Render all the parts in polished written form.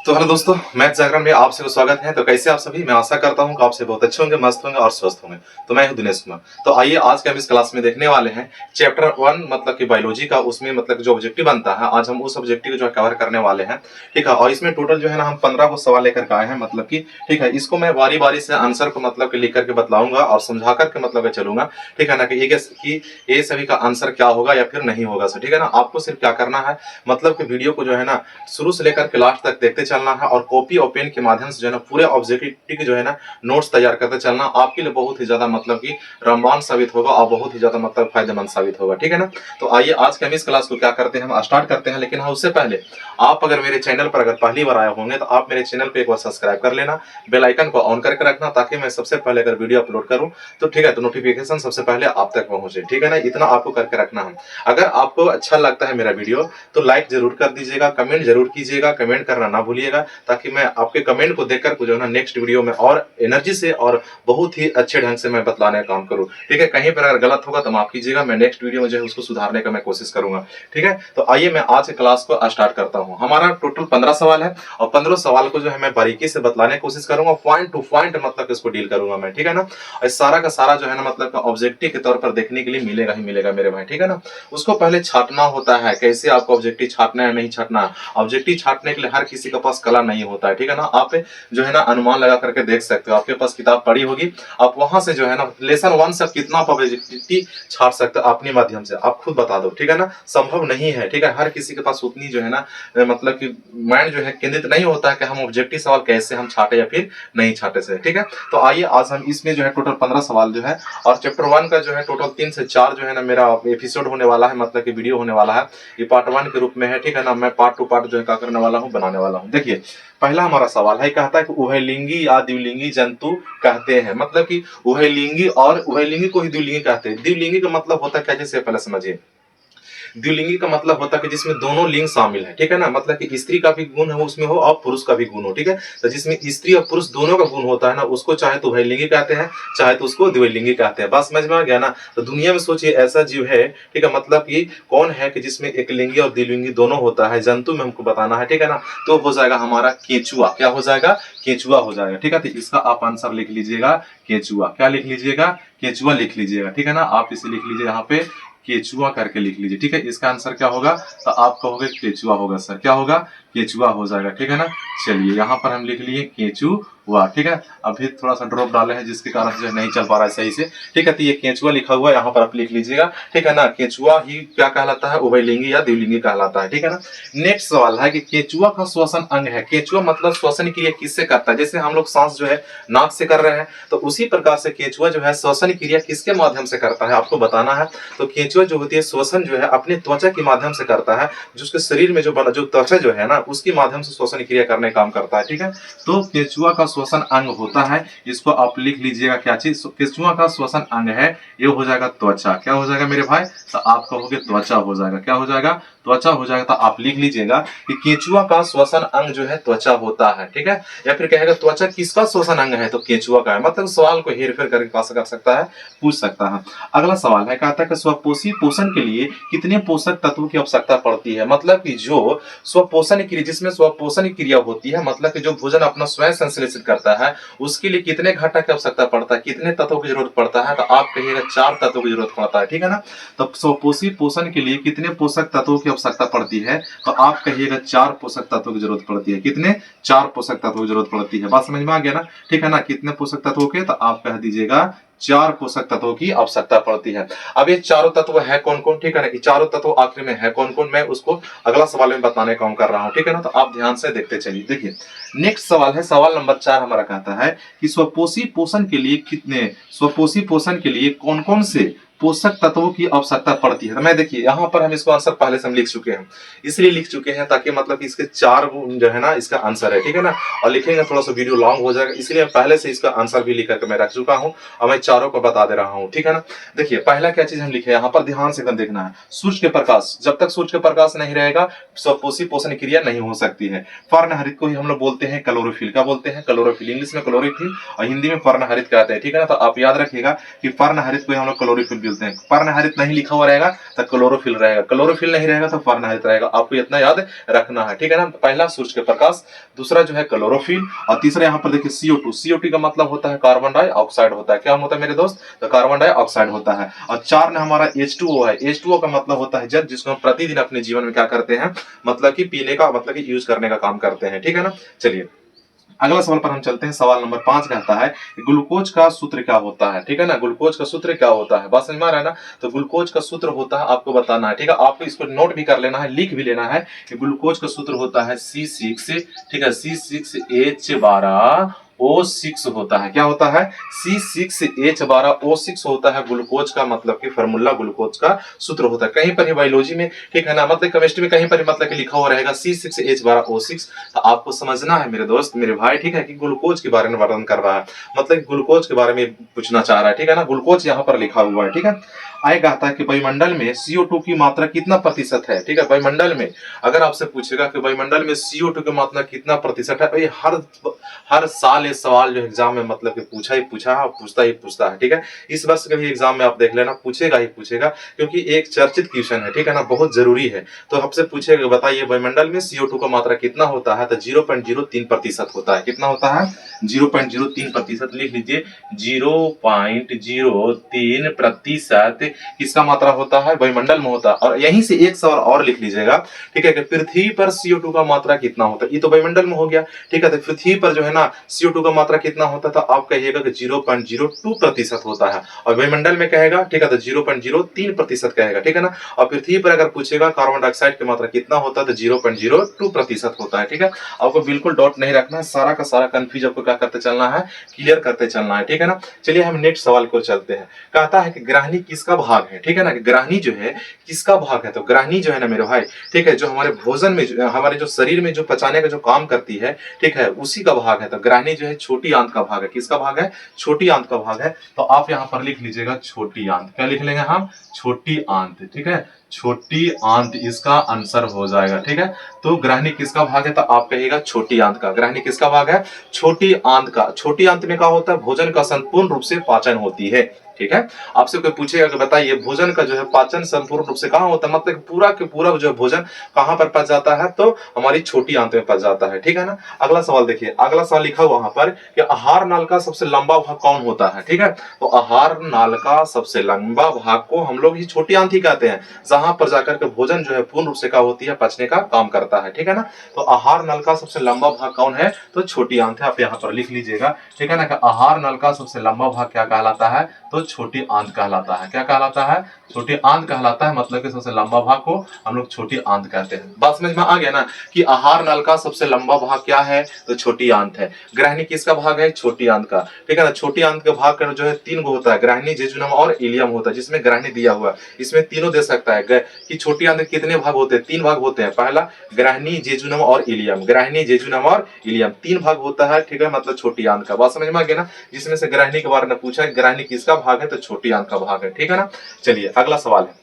तो हेलो दोस्तों, मैथ जागरण में आप सबको स्वागत है। तो कैसे आप सभी? मैं आशा करता हूं कि आप सब बहुत अच्छे होंगे, मस्त होंगे और स्वस्थ होंगे। तो मैं हूं दिनेश कुमार। तो आइए आज के हम इस क्लास में देखने वाले हैं चैप्टर 1 मतलब कि बायोलॉजी का। उसमें मतलब जो ऑब्जेक्टिव बनता है, आज हम उस ऑब्जेक्टिव को जो है कवर करने वाले हैं। ठीक है, और इसमें टोटल जो है ना हम 15 को सवाल लेकर के आए हैं। मतलब कि ठीक है, इसको मैं बारी बारी से आंसर को मतलब कि लिख करके बतलाऊंगा और समझा करके मतलब चलूंगा। ठीक है ना, कि ये सभी का आंसर क्या होगा या फिर नहीं होगा। ठीक है ना, आपको सिर्फ क्या करना है, मतलब कि वीडियो को जो है ना शुरू से लेकर के लास्ट तक देखते चलना है और कॉपी और पेन के माध्यम से जो है ना पूरे ऑब्जेक्टिव के जो है ना नोट्स तैयार करते चलना। आपके लिए बहुत ही ज्यादा मतलब कि रामबाण साबित होगा और बहुत ही ज्यादा मतलब फायदेमंद साबित होगा। ठीक है ना, तो आइए आज के हम इस क्लास को क्या करते हैं, हम स्टार्ट करते हैं। लेकिन हाँ, उससे पहले आप अगर मेरे चैनल पर अगर पहली बार आए होंगे तो आप मेरे चैनल पे एक बार सब्सक्राइब कर लेना, बेल आइकन को ऑन करके रखना, ताकि मैं सबसे पहले अगर वीडियो अपलोड करूं तो ठीक है, तो नोटिफिकेशन सबसे पहले आप तक पहुंचे। ठीक है ना, इतना आपको करके रखना है। अगर आपको अच्छा लगता है मेरा वीडियो तो लाइक जरूर कर दीजिएगा, कमेंट जरूर कीजिएगा, कमेंट करना ना भूलिएगा, ताकि मैं आपके कमेंट को देखकर जो है ना नेक्स्ट वीडियो में और एनर्जी से और बहुत ही अच्छे ढंग से मैं बतलाने का काम करूं। ठीक है, कहीं पर अगर गलत होगा तो माफ कीजिएगा, मैं नेक्स्ट वीडियो में जो है उसको सुधारने का मैं कोशिश करूंगा। ठीक है, तो आइए मैं आज के क्लास को स्टार्ट करता हूं। हमारा टोटल 15 सवाल है और 15 सवाल को जो है मैं बारीकी से बतलाने की कोशिश करूंगा, पॉइंट टू पॉइंट मतलब इसको डील करूंगा मैं। ठीक है ना, और सारा का सारा जो है ना मतलब ऑब्जेक्टिव के तौर पर देखने के लिए मिलेगा ही मिलेगा मेरे भाई। ठीक है ना, उसको पहले छाटना होता है, कैसे आपको ऑब्जेक्टिव छाटना है नहीं छाटना। ऑब्जेक्टिव छाटने के लिए हर किसी के पास कला नहीं होता है। ठीक है ना, आप जो है ना अनुमान लगा करके देख सकते हो, आपके पास किताब पड़ी होगी, आप वहां से जो है ना लेसन 1 से कितना ऑब्जेक्टिव छाट सकते हो अपने माध्यम से, आप खुद बता दो। ठीक है ना, संभव नहीं है। ठीक है, हर किसी के पास उतनी जो है ना मतलब कि माइंड जो है केंद्रित नहीं होता है कि हम ऑब्जेक्टिव सवाल कैसे हम छाटे या फिर नहीं छाटे से। ठीक है, तो आइए आज हम इसमें जो है टोटल 15 सवाल जो है, और चैप्टर 1 का जो है टोटल 3 से 4 जो है ना मेरा एपिसोड होने वाला है, मतलब कि वीडियो होने वाला है। ये पार्ट 1 के रूप में है। ठीक है ना, मैं पार्ट टू पार्ट जो है क्या करने वाला हूँ, बनाने वाला हूँ। देखिए, पहला हमारा सवाल है, कहता है कि उभयलिंगी या द्विलिंगी जंतु कहते हैं। मतलब कि उभयलिंगी और उभयलिंगी को ही द्विलिंगी कहते हैं। द्विलिंगी का मतलब होता है क्या, जैसे पहले समझिए। द्विलिंगी का मतलब होता है कि जिसमें दोनों लिंग शामिल है। ठीक है ना, मतलब कि स्त्री का भी गुण है उसमें हो और पुरुष का भी गुण हो। ठीक है, तो जिसमें स्त्री और पुरुष दोनों का गुण होता है ना, उसको चाहे तो उभयलिंगी कहते हैं, चाहे तो उसको द्विलिंगी कहते हैं। बात समझ में आ गया ना। तो दुनिया में सोचिए ऐसा जीव है, ठीक है, मतलब कि कौन है कि जिसमें एक लिंगी और द्विलिंगी दोनों होता है, जंतु में हमको बताना है। ठीक है ना, तो हो जाएगा हमारा केचुआ। क्या हो जाएगा? केचुआ हो जाएगा। ठीक है, तो इसका आप आंसर लिख लीजिएगा केचुआ। क्या लिख लीजिएगा? केचुआ लिख लीजिएगा। ठीक है ना, आप इसे लिख लीजिए यहाँ पे केचुआ करके लिख लीजिए। ठीक है, इसका आंसर क्या होगा? तो आप कहोगे केचुआ होगा सर। क्या होगा? केचुआ हो जाएगा। ठीक है ना, चलिए यहाँ पर हम लिख लिए केचुआ। ठीक है, अभी थोड़ा सा ड्रॉप डाले हैं जिसके कारण जो नहीं चल पा रहा है सही से। ठीक है, तो ये केचुआ लिखा हुआ है, यहाँ पर आप लिख लीजिएगा। ठीक है ना, केचुआ ही क्या कहलाता है? उभयलिंगी या द्विलिंगी कहलाता है। ठीक है ना, नेक्स्ट सवाल है कि केचुआ का श्वसन अंग है। केचुआ मतलब श्वसन क्रिया किससे करता है? जैसे हम लोग सांस जो है नाक से कर रहे हैं, तो उसी प्रकार से केचुआ जो है श्वसन क्रिया किसके माध्यम से करता है आपको बताना है। तो केचुआ जो होती है श्वसन जो है अपने त्वचा के माध्यम से करता है, जो उसके शरीर में जो त्वचा जो है ना उसके माध्यम से श्वसन क्रिया करने काम करता है। ठीक है, तो केचुआ का श्वसन अंग होता है, इसको आप लिख लीजिएगा क्या चीज? केचुआ का श्वसन अंग है, ये हो जाएगा त्वचा। क्या हो जाएगा मेरे भाई? तो आप कहोगे त्वचा हो जाएगा। क्या हो जाएगा? त्वचा हो जाएगा। तो आप लिख लीजिएगा कि केचुआ का श्वसन अंग जो है त्वचा होता है। ठीक है, या फिर कहेगा त्वचा किसका श्वसन अंग है? तो केचुआ का है। मतलब सवाल को हेर फेर करके कर सकता है, पूछ सकता है। अगला सवाल है, कहता है कि स्वपोषी पोषण के लिए कितने पोषक तत्वों की आवश्यकता पड़ती है? मतलब कि जो स्वपोषण क्रिया, जिसमें स्वपोषण क्रिया होती है, मतलब कि जो भोजन अपना स्वयं संश्लेषित करता है, उसके लिए कितने घटक की आवश्यकता पड़ता है, कितने तत्वों की जरूरत पड़ता है? तो आप कहिएगा 4 तत्वों की जरूरत पड़ता है। ठीक है ना, तो स्वपोषी पोषण के लिए कितने पोषक तत्वों की आवश्यकता पड़ती है? तो आप कहिएगा 4 पोषक तत्वों की जरूरत पड़ती है। कितने? 4 पोषक तत्वों की जरूरत पड़ती है। बात समझ में आ गया ना? ठीक है ना, कितने पोषक तत्वों के? तो आप कह दीजिएगा 4 पोषक तत्वों की आवश्यकता पड़ती है। अब ये चारों तत्व है कौन कौन? ठीक है ना, ये चारों तत्व आखिर में है कौन कौन, मैं उसको अगला सवाल में बताने का काम कर रहा हूं। ठीक है ना, तो आप ध्यान से देखते चलिए। देखिए, नेक्स्ट सवाल है, सवाल नंबर 4 हमारा कहता है कि स्वपोषी पोषण के लिए कितने, स्वपोषी पोषण के लिए कौन कौन से पोषक तत्वों की आवश्यकता पड़ती है? तो मैं देखिए यहाँ पर हम इसको आंसर पहले से हम लिख चुके हैं, इसलिए लिख चुके हैं ताकि मतलब इसके 4 जो है ना इसका आंसर है। ठीक है ना, और लिखेंगे थोड़ा सा वीडियो लॉन्ग हो जाएगा, इसलिए पहले से इसका आंसर भी लिख करके मैं रख चुका हूं और मैं चारों को बता दे रहा हूं। ठीक है ना, देखिए पहला क्या चीज हम लिखे यहाँ पर, ध्यान से एकदम देखना है। सूर्य के प्रकाश, जब तक सूर्य के प्रकाश नहीं रहेगा स्वपोषी पोषण क्रिया नहीं हो सकती है। पर्णहरित को ही हम लोग बोलते हैं क्लोरोफिल। का बोलते हैं? क्लोरोफिल। इंग्लिश में क्लोरोफिल और हिंदी में पर्णहरित कहते हैं। ठीक है ना, तो आप याद रखिएगा कि पर्णहरित को हम लोग क्लोरोफिल पीलते हैं। पर्णहरित नहीं लिखा हुआ रहेगा तो क्लोरोफिल रहेगा, क्लोरोफिल नहीं रहेगा तो पर्णहरित रहेगा। आपको इतना याद रखना है, ठीक है ना। पहला सूर्य के प्रकाश, दूसरा जो है क्लोरोफिल, और तीसरा यहाँ पर देखिए CO2। CO2 का मतलब होता है कार्बन डाइऑक्साइड होता है। क्या होता है मेरे दोस्त? तो कार्बन डाइऑक्साइड होता है। और 4 ने हमारा H2O है। H2O का मतलब होता है जल, जिसको हम प्रतिदिन अपने जीवन में क्या करते हैं, मतलब कि पीने का, मतलब कि यूज करने का काम करते हैं, ठीक है ना। चलिए अगला सवाल पर हम चलते हैं। सवाल नंबर 5 कहता है ग्लूकोज का सूत्र क्या होता है, ठीक है ना। ग्लूकोज का सूत्र क्या होता है, बात समझ में आ रहा है ना। तो ग्लूकोज का सूत्र होता है, आपको बताना है, ठीक है। आपको इसको नोट भी कर लेना है, लिख भी लेना है कि ग्लूकोज का सूत्र होता है C6, ठीक है, C6H12O6 होता है। क्या होता है? C6H12O6 होता है ग्लूकोज का, मतलब कि फार्मूला ग्लूकोज का सूत्र होता है। कहीं पर ही बायोलॉजी में, ठीक है ना, मतलब केमिस्ट्री में कहीं पर मतलब कि लिखा हुआ रहेगा C6H12O6, तो आपको समझना है मेरे दोस्त, मेरे भाई, ठीक है, कि ग्लूकोज के बारे में वर्णन कर रहा है, मतलब ग्लूकोज के बारे में पूछना चाह रहा है, ठीक है ना। ग्लूकोज यहाँ पर लिखा हुआ है, ठीक है। आगे कहता है कि वायुमंडल में CO2 की मात्रा कितना प्रतिशत है, ठीक है। वायुमंडल में अगर आपसे पूछेगा कि वायुमंडल में CO2 की मात्रा कितना प्रतिशत है, भाई हर साल ये सवाल जो एग्जाम में मतलब कि पूछता ही पूछता है, ठीक है। इस वर्ष के भी एग्जाम में आप देख लेना, पूछेगा ही पूछेगा, क्योंकि एक चर्चित क्वेश्चन है, ठीक है ना, बहुत जरूरी है। तो आपसे पूछेगा बताइए वायुमंडल में CO2 का मात्रा कितना होता है, तो 0.03% होता है। कितना होता है? 0.03%। लिख लीजिए 0.03% किसका मात्रा होता है? वायुमंडल में होता है। और यहीं से एक सवाल और लिख लीजिएगा, ठीक है, कि पृथ्वी पर CO2 का मात्रा कितना होता है। ये तो वायुमंडल में हो गया, ठीक है। तो पृथ्वी पर जो है ना CO2 का मात्रा कितना होता था, आप कहिएगा कि 0.02% होता है। और वायुमंडल में कहेगा, ठीक है, तो 0.03% कहेगा, ठीक है ना। और पृथ्वी पर अगर पूछेगा कार्बन डाइऑक्साइड की मात्रा कितना होता है, तो 0.02% होता है, ठीक है। आपको बिल्कुल डाउट नहीं रखना है, सारा का सारा कंफ्यूज आपको क्या करते चलना है, क्लियर करते चलना है, ठीक है ना। चलिए हम नेक्स्ट सवाल को चलते हैं। कहता है कि ग्राहनी किसका भाग है, ठीक है ना। ग्राहनी जो है किसका भाग है, तो ग्राहनी जो है ना मेरे भाई, ठीक है, जो हमारे भोजन में, हमारे जो शरीर में जो पचाने का जो काम करती है, ठीक है, उसी का भाग है। तो ग्राहनी जो है छोटी आंत का भाग है। किसका भाग है? छोटी आंत का भाग है। तो आप यहाँ पर लिख लीजिएगा छोटी आंत। क्या लिख लेंगे हम? छोटी आंत, ठीक है, छोटी आंत इसका आंसर हो जाएगा, ठीक है। तो ग्राहनी किसका भाग है, तो आप कहिएगा छोटी आंत का। ग्राहनी किसका भाग है? छोटी आंत का। छोटी आंत में क्या होता है? भोजन का संपूर्ण रूप से पाचन होती है, ठीक है। आपसे कोई पूछेगा कि बताइए भोजन का जो है पाचन संपूर्ण रूप से कहां होता है, मतलब पूरा के पूरा जो भोजन कहां पर पच जाता है, तो हमारी छोटी आंत में पच जाता है, ठीक है ना। अगला सवाल देखिए, अगला सवाल लिखा हुआ वहां पर कि आहार नाल का सबसे लंबा भाग कौन होता है, ठीक है। तो आहार नाल का सबसे लंबा भाग को हम लोग ही छोटी आंत ही कहते हैं, जहां पर जाकर के भोजन जो है पूर्ण रूप से क्या होती है, पचने का काम करता है, ठीक है ना। तो आहार नल का सबसे लंबा भाग कौन है, तो छोटी आंत है। आप यहाँ पर लिख लीजिएगा, ठीक है ना, कि आहार नल का सबसे लंबा भाग क्या कहलाता है, तो छोटी आंत कहलाता है। क्या कहलाता है? छोटी आंत कहलाता है, मतलब कि सबसे लंबा भाग को हम लोग छोटी आंत कहते हैं। बात समझ में आ गया ना, कि आहार नल का सबसे लंबा भाग क्या है, तो छोटी आंत है। ग्राहनी किसका भाग है? छोटी आंत का, ठीक है ना। छोटी आंत का भाग जो है 3 गो होता है, ग्राहनी, जेजुनम और इलियम होता है, जिसमें ग्राहनी दिया हुआ है, इसमें तीनों दे सकता है कि छोटी आंत के कितने भाग होते हैं, 3 भाग होते हैं। पहला ग्राहनी, जेजुनम और इलियम, ग्राहनी, जेजुनम और इलियम 3 भाग होता है, ठीक है, मतलब छोटी आंत का। बात समझ में आ गया ना। जिसमें से ग्राहनी के बारे में पूछा है, ग्राहनी किसका भाग है, तो छोटी आंत का भाग है, ठीक है ना। चलिए अगला सवाल है,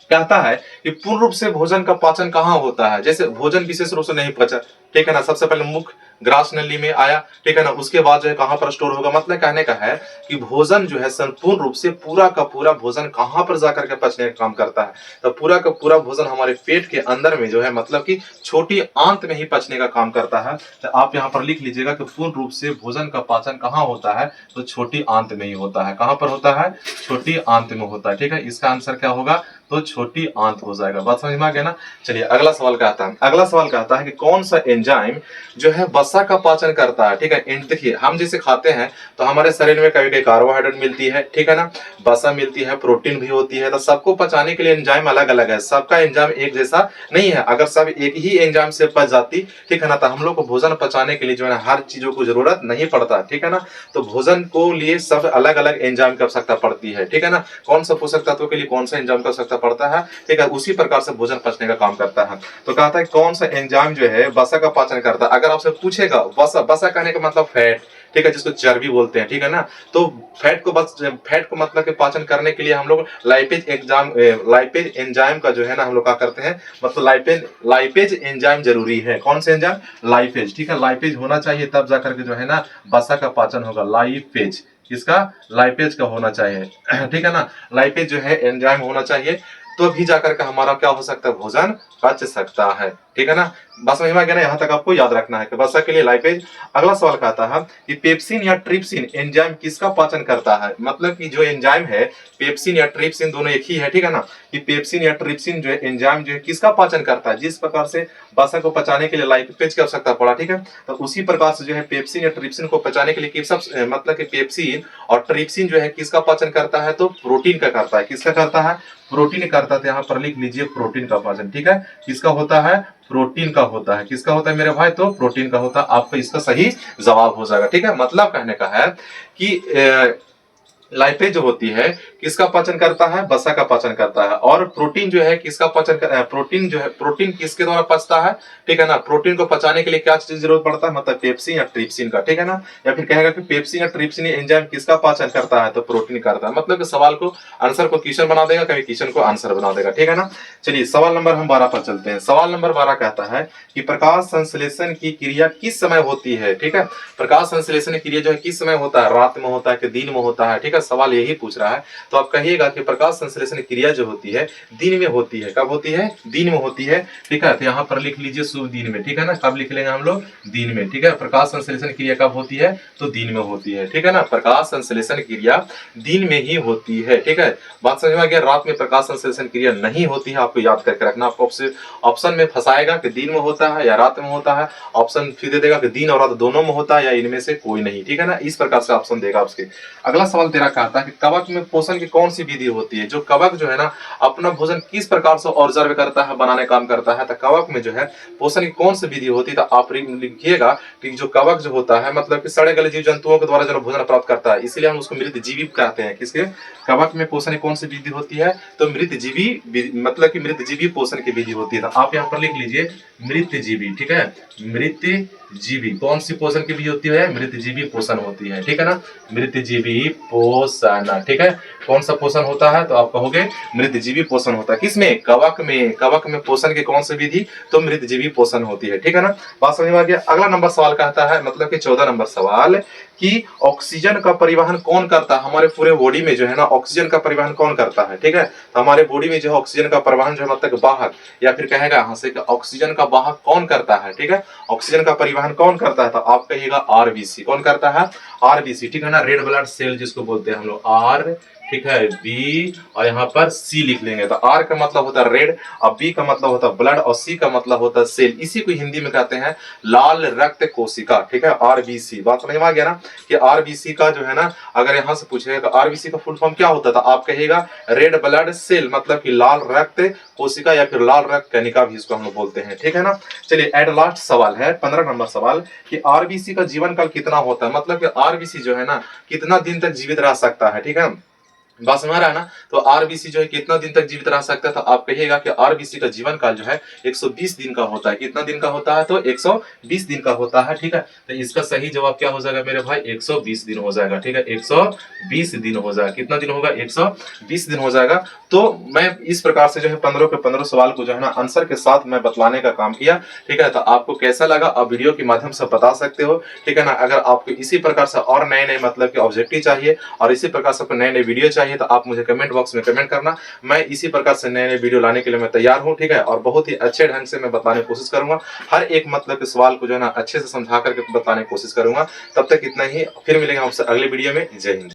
कहता है कि पूर्ण रूप से भोजन का पाचन कहाँ होता है। जैसे भोजन विशेष रूप से नहीं पचा, ठीक है ना, सबसे पहले मुख ग्रास नली में आया, ठीक है ना, उसके बाद जो है कहां पर स्टोर होगा। मतलब कहने का है कि भोजन जो है संपूर्ण रूप से पूरा का पूरा भोजन कहां पर जाकर के पचने का काम करता है, तो पूरा का पूरा भोजन हमारे पेट के अंदर में जो है, मतलब कि छोटी आंत में ही पचने का काम करता है। तो आप यहाँ पर लिख लीजिएगा कि पूर्ण रूप से भोजन का पाचन कहाँ होता है, तो छोटी आंत में ही होता है। कहां पर होता है? छोटी आंत में होता है, ठीक है। इसका आंसर क्या होगा, तो छोटी आंत हो जाएगा। बात समझ में आ गया ना। चलिए अगला सवाल कहता है, अगला सवाल कहता है कि कौन सा एंजाइम जो है वसा का पाचन करता है, ठीक है। देखिए हम जैसे खाते हैं तो हमारे शरीर में कभी कभी कार्बोहाइड्रेट मिलती है, ठीक है ना, वसा मिलती है, प्रोटीन भी होती है। तो सबको पचाने के लिए एंजाइम अलग अलग है, सबका एंजाइम एक जैसा नहीं है। अगर सब एक ही एंजाइम से पच जाती, ठीक है ना, तो हम लोग को भोजन पचाने के लिए जो है हर चीजों को जरूरत नहीं पड़ता, ठीक है ना। तो भोजन को लिए सब अलग अलग एंजाइम की आवश्यकता पड़ती है, ठीक है ना। कौन सा पोषक तत्वों के लिए कौन सा एंजाइम की आवश्यकता पड़ता है, ठीक है, उसी प्रकार से भोजन पचने का काम करता है। तो कहता है कौन सा एंजाइम जो है वसा का पाचन करता है। अगर आपसे पूछेगा वसा, वसा कहने का मतलब फैट, ठीक है, जिसको चर्बी बोलते हैं, ठीक है ना। तो फैट को मतलब के पाचन करने के लिए हम लोग लाइपेज एंजाइम का जो है ना हम लोग क्या करते हैं, मतलब लाइपेज एंजाइम जरूरी है। कौन से एंजाइम? लाइपेज, ठीक है, लाइपेज होना चाहिए तब जाकर के जो है ना वसा का पाचन होगा। लाइपेज किसका? लाइपेज का होना चाहिए ठीक है ना, लाइपेज जो है एंजाइम होना चाहिए, तो भी जाकर के हमारा क्या हो सकता है, भोजन पच सकता है, ठीक है ना। बस में गया ना, यहाँ तक आपको याद रखना है कि वसा के लिए लाइपेज। अगला सवाल कहता है कि पेप्सिन या ट्रिप्सिन एंजाइम किसका पाचन करता है, मतलब कि जो एंजाइम है पेप्सिन या ट्रिप्सिन दोनों एक ही है, ठीक है ना, कि पेप्सिन या ट्रिप्सिन जो है एंजाइम जो है किसका पाचन करता है, जिस प्रकार से वसा को पचाने के लिए लाइपेज की आवश्यकता पड़ा, ठीक है, तो उसी प्रकार से जो है पेप्सिन या ट्रिप्सिन को पचाने के लिए मतलब कि पेप्सिन और ट्रिप्सिन जो है किसका पाचन करता है, तो प्रोटीन का करता है। किसका करता है? प्रोटीन करता है। तो यहाँ पर लिख लीजिए प्रोटीन का पाचन, ठीक है, किसका होता है? प्रोटीन का होता है। किसका होता है मेरे भाई? तो प्रोटीन का होता है। आपका इसका सही जवाब हो जाएगा, ठीक है। मतलब कहने का है कि लाइपेज जो होती है किसका पाचन करता है? वसा का पाचन करता है। और प्रोटीन जो है किसका पाचन करता है? प्रोटीन जो है, प्रोटीन किसके द्वारा पचता है, ठीक है ना। प्रोटीन को पचाने के लिए क्या चीज जरूरत पड़ता है, मतलब पेप्सिन या ट्रिप्सिन का, ठीक है ना। या फिर कहेगा कि पेप्सिन या ट्रिप्सिन एंजाइम किसका पाचन करता है, तो प्रोटीन करता है। मतलब कि सवाल को आंसर को क्वेश्चन बना देगा, कभी क्वेश्चन को आंसर बना देगा, ठीक है ना। चलिए सवाल नंबर हम 12 पर चलते हैं। सवाल नंबर 12 कहता है कि प्रकाश संश्लेषण की क्रिया किस समय होती है, ठीक है। प्रकाश संश्लेषण की क्रिया जो है किस समय होता है, रात में होता है कि दिन में होता है, ठीक है, सवाल यही पूछ रहा है। तो आप कहिएगा कि प्रकाश संश्लेषण क्रिया जो होती है दिन में होती है। कब होती है? दिन में होती है, ठीक है। तो यहाँ पर लिख लीजिए शुभ दिन में, ठीक है ना। कब लिख लेंगे हम लोग? दिन में, ठीक है। प्रकाश संश्लेषण क्रिया कब होती है, तो दिन में होती है, ठीक है ना। प्रकाश संश्लेषण क्रिया दिन में ही होती है, ठीक है। बात समझ में आ गया। रात में प्रकाश संश्लेषण क्रिया नहीं होती है, आपको याद करके रखना। आपको ऑप्शन में फंसाएगा कि दिन में होता है या रात में होता है, ऑप्शन फिर दे देगा कि दिन और रात दोनों में होता है या इनमें से कोई नहीं, ठीक है ना। इस प्रकार से ऑप्शन देगा आपके। अगला सवाल तेरा कहता है कि कवक में पोषण की कौन सी विधि होती है। जो कवक जो है ना अपना भोजन किस प्रकार से ऑब्जर्व करता है, बनाने काम करता है, तो कवक में जो है पोषण की कौन सी विधि होती है, तो आप लिखिएगा कि जो कवक जो होता है मतलब कि सड़े गले जीव जंतुओं के द्वारा जो भोजन प्राप्त करता है, इसलिए हम उसको मृत जीवी कहते हैं। किसके? कवक में पोषण की कौन सी विधि होती है, तो मृत जीवी, मतलब कि मृत जीवी पोषण की विधि होती है। तो आप यहाँ पर लिख लीजिए मृत जीवी, ठीक है, मृत जीवी। कौन सी पोषण की विधि होती है? मृत जीवी पोषण होती है, ठीक है ना, मृत जीवी पोषण, ठीक है। कौन सा पोषण होता है, तो आप कहोगे मृत जीवी पोषण होता है। किसमें? कवक में। कवक में पोषण की कौन सी विधि, तो मृत जीवी पोषण होती है, ठीक है ना। बात समझ में आ गया। अगला नंबर सवाल कहता है, मतलब कि 14 नंबर सवाल, कि ऑक्सीजन का परिवहन कौन करता है हमारे पूरे बॉडी में, जो है ना ऑक्सीजन का परिवहन कौन करता है, ठीक है। तो हमारे बॉडी में जो है ऑक्सीजन का परिवहन जो है मतलब वाहक, या फिर कहेगा यहाँ से ऑक्सीजन का वाहक कौन करता है, ठीक है। ऑक्सीजन का परिवहन कौन करता है, तो आप कहिएगा आरबीसी। कौन करता है? आरबीसी, ठीक है ना, रेड ब्लड सेल जिसको बोलते हैं हम लोग, आर, ठीक है, बी और यहाँ पर सी लिख लेंगे। तो आर का मतलब होता है रेड, और बी का मतलब होता है ब्लड, और सी का मतलब होता है सेल। इसी को हिंदी में कहते हैं लाल रक्त कोशिका, ठीक है, आरबीसी। बात समझ में आ गया ना, कि आरबीसी का जो है ना अगर यहाँ से पूछेगा तो आरबीसी का फुल फॉर्म क्या होता था, आप कहिएगा रेड ब्लड सेल, मतलब कि लाल रक्त कोशिका या फिर लाल रक्त कणिका भी इसको हम लोग बोलते हैं, ठीक है ना। चलिए एट लास्ट सवाल है 15 नंबर सवाल, कि आरबीसी का जीवन काल कितना होता है, मतलब कि आरबीसी जो है ना कितना दिन तक जीवित रह सकता है, ठीक है। बात समझ रहा है ना। तो आरबीसी जो है कितना दिन तक जीवित रह सकता है, तो आप कहिएगा कि आरबीसी का जीवन काल जो है 120 दिन का होता है। कितना दिन का होता है, तो 120 दिन का होता है, ठीक है। तो इसका सही जवाब क्या हो जाएगा मेरे भाई, 120 दिन हो जाएगा, ठीक है, 120 दिन हो जाएगा। कितना दिन होगा, 120 दिन हो जाएगा। तो मैं इस प्रकार से जो है 15 के 15 सवाल को जो है ना आंसर के साथ मैं बतलाने का काम किया, ठीक है। तो आपको कैसा लगा आप वीडियो के माध्यम से बता सकते हो, ठीक है ना। अगर आपको इसी प्रकार से और नए नए मतलब कि ऑब्जेक्टिव चाहिए और इसी प्रकार से नए नए वीडियो चाहिए, तो आप मुझे कमेंट बॉक्स में कमेंट करना। मैं इसी प्रकार से नए नए वीडियो लाने के लिए मैं तैयार हूं, ठीक है, और बहुत ही अच्छे ढंग से मैं बताने की कोशिश करूंगा। हर एक मतलब के सवाल को जो है ना अच्छे से समझा करके बताने की कोशिश करूंगा। तब तक इतना ही, फिर मिलेंगे आपसे अगले वीडियो में। जय हिंद।